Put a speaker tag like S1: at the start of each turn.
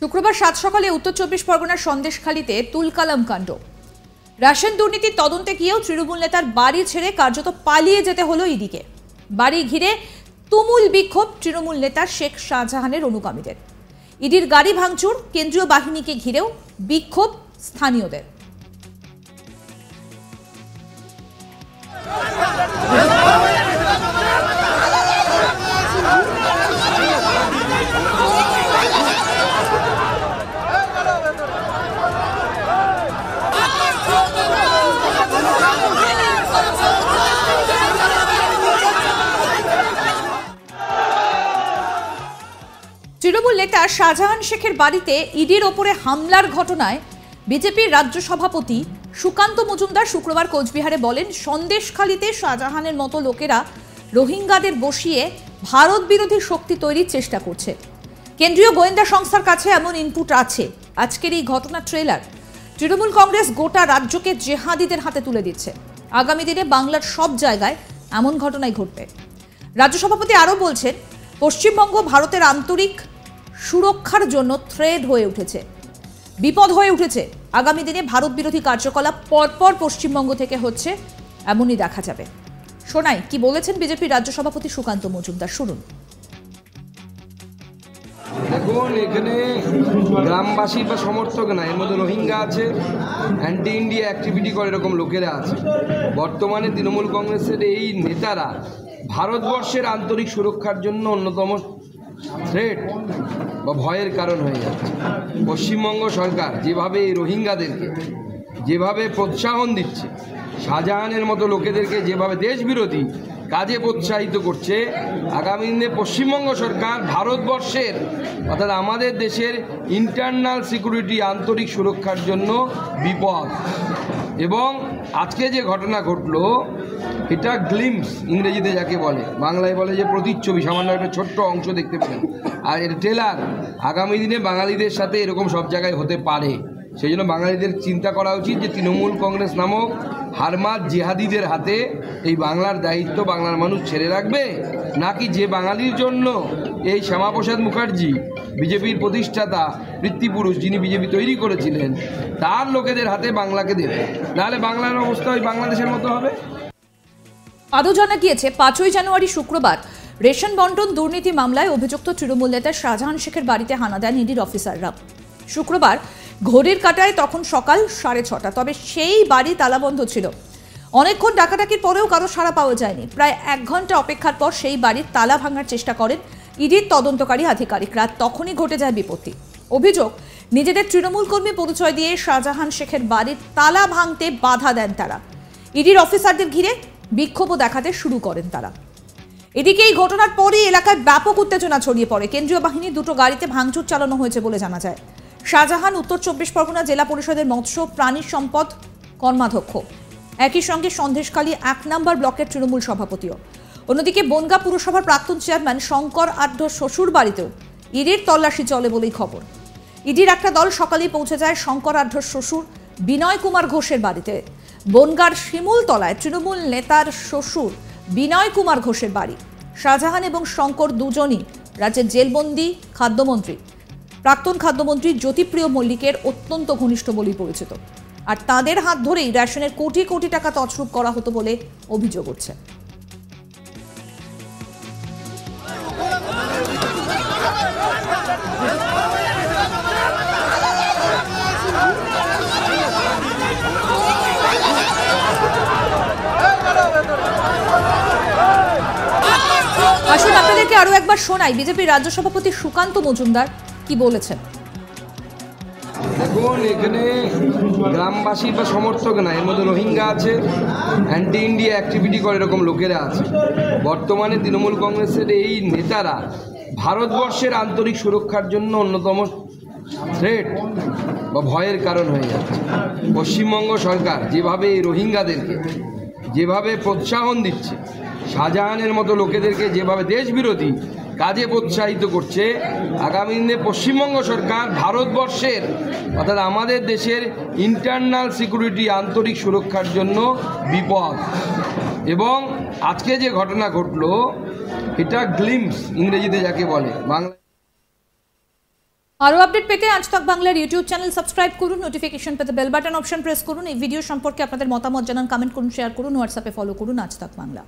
S1: শুক্রবার সাত সকালে উত্তর চব্বিশ পরগনার সন্দেশখালীতে তুলকালাম কাণ্ড। রাশন দুর্নীতির তদন্তে গিয়েও তৃণমূল নেতার বাড়ি ছেড়ে কার্যত পালিয়ে যেতে হলো ইডিকে। বাড়ি ঘিরে তুমুল বিক্ষোভ তৃণমূল নেতা শেখ শাহজাহানের অনুগামীদের। ইডির গাড়ি ভাঙচুর, কেন্দ্রীয় বাহিনীকে ঘিরেও বিক্ষোভ স্থানীয়দের। তৃণমূল নেতা শাহজাহান শেখের বাড়িতে ইডির ওপরে হামলার ঘটনায় বিজেপির রাজ্য সভাপতি সুকান্ত মজুমদার শুক্রবার কোচবিহারে বলেন, সন্দেশখালীতে শাহজাহানের মতো লোকেরা রোহিঙ্গাদের বসিয়ে ভারত বিরোধী শক্তি তৈরির চেষ্টা করছে। কেন্দ্রীয় গোয়েন্দা সংস্থার কাছে এমন ইনপুট আছে। আজকের এই ঘটনার ট্রেলার। তৃণমূল কংগ্রেস গোটা রাজ্যকে জেহাদিদের হাতে তুলে দিচ্ছে। আগামী দিনে বাংলার সব জায়গায় এমন ঘটনাই ঘটবে। রাজ্য সভাপতি আরও বলছেন, পশ্চিমবঙ্গ ভারতের আন্তরিক সুরক্ষার জন্য থ্রেড হয়ে উঠেছে, বিপদ হয়ে উঠেছে। আগামী দিনে ভারত বিরোধী কার্যকলাপ পরপর পশ্চিমবঙ্গ থেকে হচ্ছে, এমনই দেখা যাবে। শোনাই কি বলেছেন বিজেপির রাজ্য সভাপতি সুকান্ত মজুমদার, শুনুন।
S2: এখন এখানে গ্রামবাসী বা সমর্থক না, এর মধ্যে রোহিঙ্গা আছে, অ্যান্টি ইন্ডিয়া অ্যাক্টিভিটি করে এরকম লোকেরা আছে। বর্তমানে তৃণমূল কংগ্রেসের এই নেতারা ভারতবর্ষের আন্তরিক সুরক্ষার জন্য অন্যতম থ্রেট বা ভয়ের কারণ হয়ে যাচ্ছে। পশ্চিমবঙ্গ সরকার যেভাবে এই রোহিঙ্গাদেরকে যেভাবে প্রোৎসাহন দিচ্ছে, শাহজাহানের মতো লোকেদেরকে যেভাবে দেশবিরোধী কাজে প্রোৎসাহিত করছে, আগামী দিনে পশ্চিমবঙ্গ সরকার ভারতবর্ষের অর্থাৎ আমাদের দেশের ইন্টারনাল সিকিউরিটি আন্তরিক সুরক্ষার জন্য বিপদ। এবং আজকে যে ঘটনা ঘটলো, এটা গ্লিমস ইংরেজিতে যাকে বলে, বাংলায় বলে যে প্রতিচ্ছবি, সামান্য একটা ছোট্ট অংশ দেখতে পেলেন। আর এর ট্রেলার আগামী দিনে বাঙালিদের সাথে এরকম সব জায়গায় হতে পারে। সেই জন্য বাঙালিদের চিন্তা করা উচিত যে তৃণমূল কংগ্রেস নামক হারমাত জিহাদিদের হাতে এই বাংলার দায়িত্ব বাংলার মানুষ ছেড়ে রাখবে, নাকি যে বাঙালির জন্য এই শ্যামাপ্রসাদ মুখার্জি বিজেপির প্রতিষ্ঠাতা বৃত্তিপুরুষ, যিনি বিজেপি তৈরি করেছিলেন, তার লোকেদের হাতে বাংলাকে দেবে। নাহলে বাংলার অবস্থা ওই বাংলাদেশের মতো হবে।
S1: আরও জানা গিয়েছে, 5ই জানুয়ারি শুক্রবার রেশন বন্টন দুর্নীতি মামলায় অভিযুক্ত তৃণমূল নেতা শাহজাহান শেখের বাড়িতে হানা দেন ইডির অফিসাররা। শুক্রবার ঘড়ির কাঁটায় তখন সকাল 6:30। তবে সেই বাড়ি তালাবন্ধ ছিল। অনেকক্ষণ ডাকাডাকির পরেও কারো সাড়া পাওয়া যায়নি। প্রায় 1 ঘন্টা অপেক্ষার পর সেই বাড়ির তালা ভাঙার চেষ্টা করেন ইডির তদন্তকারী আধিকারিকরা। তখনই ঘটে যায় বিপত্তি। অভিযোগ, নিজেদের তৃণমূল কর্মী পরিচয় দিয়ে শাহজাহান শেখের বাড়ির তালা ভাঙতে বাধা দেন তারা। ইডির অফিসারদের ঘিরে বিক্ষোভও দেখাতে শুরু করেন তারা। এদিকে এই ঘটনার পরই এলাকায় ব্যাপক উত্তেজনা ছড়িয়ে পড়ে। কেন্দ্রীয় বাহিনীর 2টো গাড়িতে ভাঙচুর চালানো হয়েছে বলে জানা যায়। শাহজাহান উত্তর চব্বিশ পরগনা জেলা পরিষদের মৎস্য প্রাণী সম্পদ কর্মাধ্যক্ষ, একই সঙ্গে সন্দেশখালী 1 নম্বর ব্লকের তৃণমূল সভাপতিও। অন্যদিকে বনগাঁ পুরসভার প্রাক্তন চেয়ারম্যান শঙ্কর আঢ্য শ্বশুর বাড়িতেও ইডির তল্লাশি চলে বলেই খবর। ইডির একটা দল সকালেই পৌঁছে যায় শঙ্কর আঢ্য শ্বশুর বিনয় কুমার ঘোষের বাড়িতে। বনগাঁর শিমুলতলায় তৃণমূল নেতার শ্বশুর বিনয় কুমার ঘোষের বাড়ি। শাহজাহান এবং শঙ্কর দুজনই রাজ্যের জেলবন্দি খাদ্যমন্ত্রী, প্রাক্তন খাদ্যমন্ত্রী জ্যোতিপ্রিয় মল্লিকের অত্যন্ত ঘনিষ্ঠ বলেই পরিচিত। আর তাদের হাত ধরেই রেশনের কোটি কোটি টাকা তছরূপ করা হতো বলে অভিযোগ উঠছে। আসুন আপনাদেরকে আরো একবার শোনাই বিজেপির রাজ্য সভাপতি সুকান্ত মজুমদার কি বলেছেন।
S2: এখন এখানে গ্রামবাসী বা সমর্থক না, এর মধ্যে রোহিঙ্গা আছে, অ্যান্টি ইন্ডিয়া অ্যাক্টিভিটি করে এরকম লোকেরা আছে। বর্তমানে তৃণমূল কংগ্রেসের এই নেতারা ভারতবর্ষের আন্তরিক সুরক্ষার জন্য অন্যতম থ্রেট বা ভয়ের কারণ হয়ে যাচ্ছে। পশ্চিমবঙ্গ সরকার যেভাবে এই রোহিঙ্গাদেরকে যেভাবে প্রোৎসাহন দিচ্ছে, শাহজাহানের মতো লোকেদেরকে যেভাবে দেশবিরোধী কাজে প্রোৎসাহিত করছে, আগামী দিনে পশ্চিমবঙ্গ সরকার ভারতবর্ষের অর্থাৎ আমাদের দেশের ইন্টারনাল সিকিউরিটি আন্তরিক সুরক্ষার জন্য বিপদ। এবং আজকে যে ঘটনা ঘটলো, এটা গ্লিমস ইংরেজিতে যাকে বলে, বাংলা
S1: আরও আপডেট পেতে আজ তাক বাংলার ইউটিউব চ্যানেল সাবস্ক্রাইব করুন, নোটিফিকেশন পেতে বেল বাটন অপশন প্রেস করুন। এই ভিডিও সম্পর্কে আপনাদের মতামত জানান, কমেন্ট করুন, শেয়ার করুন, হোয়াটসঅ্যাপে ফলো করুন আজ তাক বাংলা।